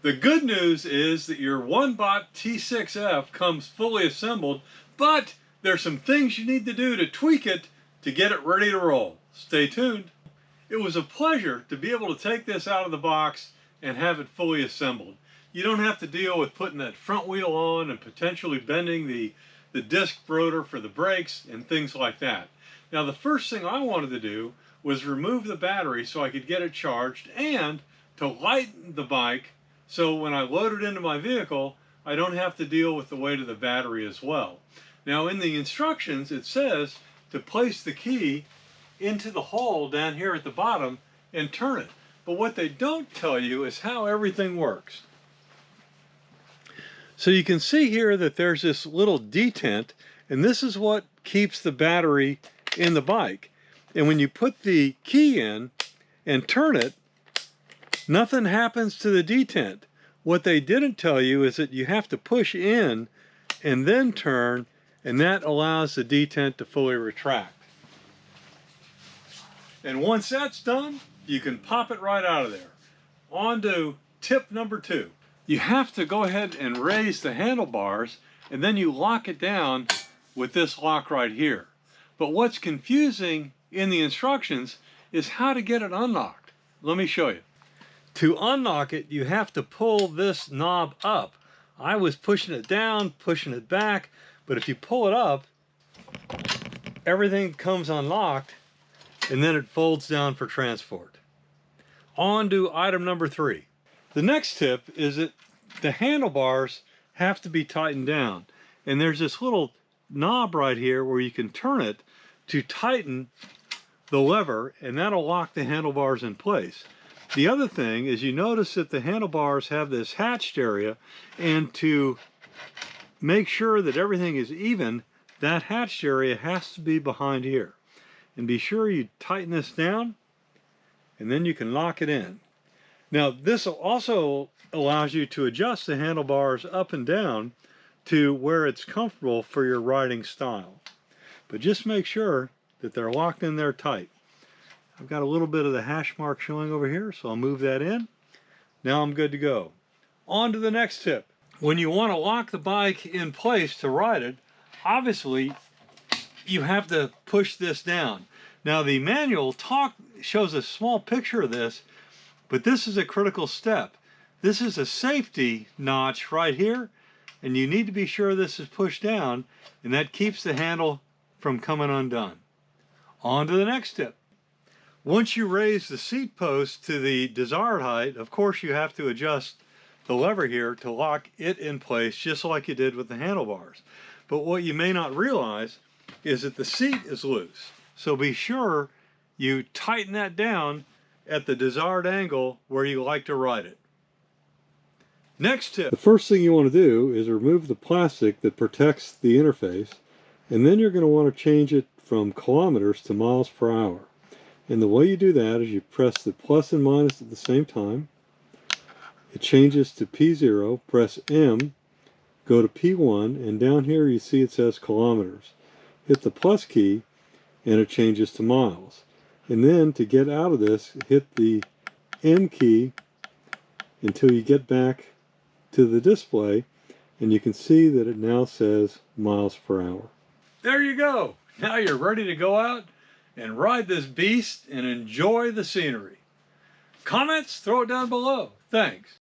The good news is that your OneBot T6F comes fully assembled, but there's some things you need to do to tweak it to get it ready to roll. Stay tuned. It was a pleasure to be able to take this out of the box and have it fully assembled. You don't have to deal with putting that front wheel on and potentially bending the disc rotor for the brakes and things like that. Now, the first thing I wanted to do was remove the battery so I could get it charged and to lighten the bike so when I load it into my vehicle, I don't have to deal with the weight of the battery as well. Now, in the instructions, it says to place the key into the hole down here at the bottom and turn it. But what they don't tell you is how everything works. So you can see here that there's this little detent, and this is what keeps the battery in the bike. And when you put the key in and turn it, nothing happens to the detent. What they didn't tell you is that you have to push in and then turn, and that allows the detent to fully retract. And once that's done, you can pop it right out of there. On to tip number 2. You have to go ahead and raise the handlebars, and then you lock it down with this lock right here. But what's confusing in the instructions is how to get it unlocked. Let me show you. To unlock it, you have to pull this knob up. I was pushing it down, pushing it back, but if you pull it up, everything comes unlocked, and then it folds down for transport. On to item number 3. The next tip is that the handlebars have to be tightened down. And there's this little knob right here where you can turn it to tighten the lever, and that'll lock the handlebars in place. The other thing is you notice that the handlebars have this hatched area, and to make sure that everything is even, that hatched area has to be behind here. And be sure you tighten this down, and then you can lock it in. Now, this also allows you to adjust the handlebars up and down to where it's comfortable for your riding style. But just make sure that they're locked in there tight. I've got a little bit of the hash mark showing over here, so I'll move that in. Now I'm good to go. On to the next tip. When you want to lock the bike in place to ride it, obviously you have to push this down. Now, the manual shows a small picture of this, but this is a critical step. This is a safety notch right here, and you need to be sure this is pushed down, and that keeps the handle from coming undone. On to the next tip. Once you raise the seat post to the desired height, of course you have to adjust the lever here to lock it in place just like you did with the handlebars. But what you may not realize is that the seat is loose. So be sure you tighten that down at the desired angle where you like to ride it. Next tip. The first thing you want to do is remove the plastic that protects the interface, and then you're going to want to change it from kilometers to miles per hour. And the way you do that is you press the plus and minus at the same time. It changes to P0, press M, go to P1, and down here you see it says kilometers. Hit the plus key and it changes to miles. And then to get out of this, hit the M key until you get back to the display, and you can see that it now says miles per hour. There you go. Now you're ready to go out and ride this beast and enjoy the scenery. Comments? Throw it down below. Thanks.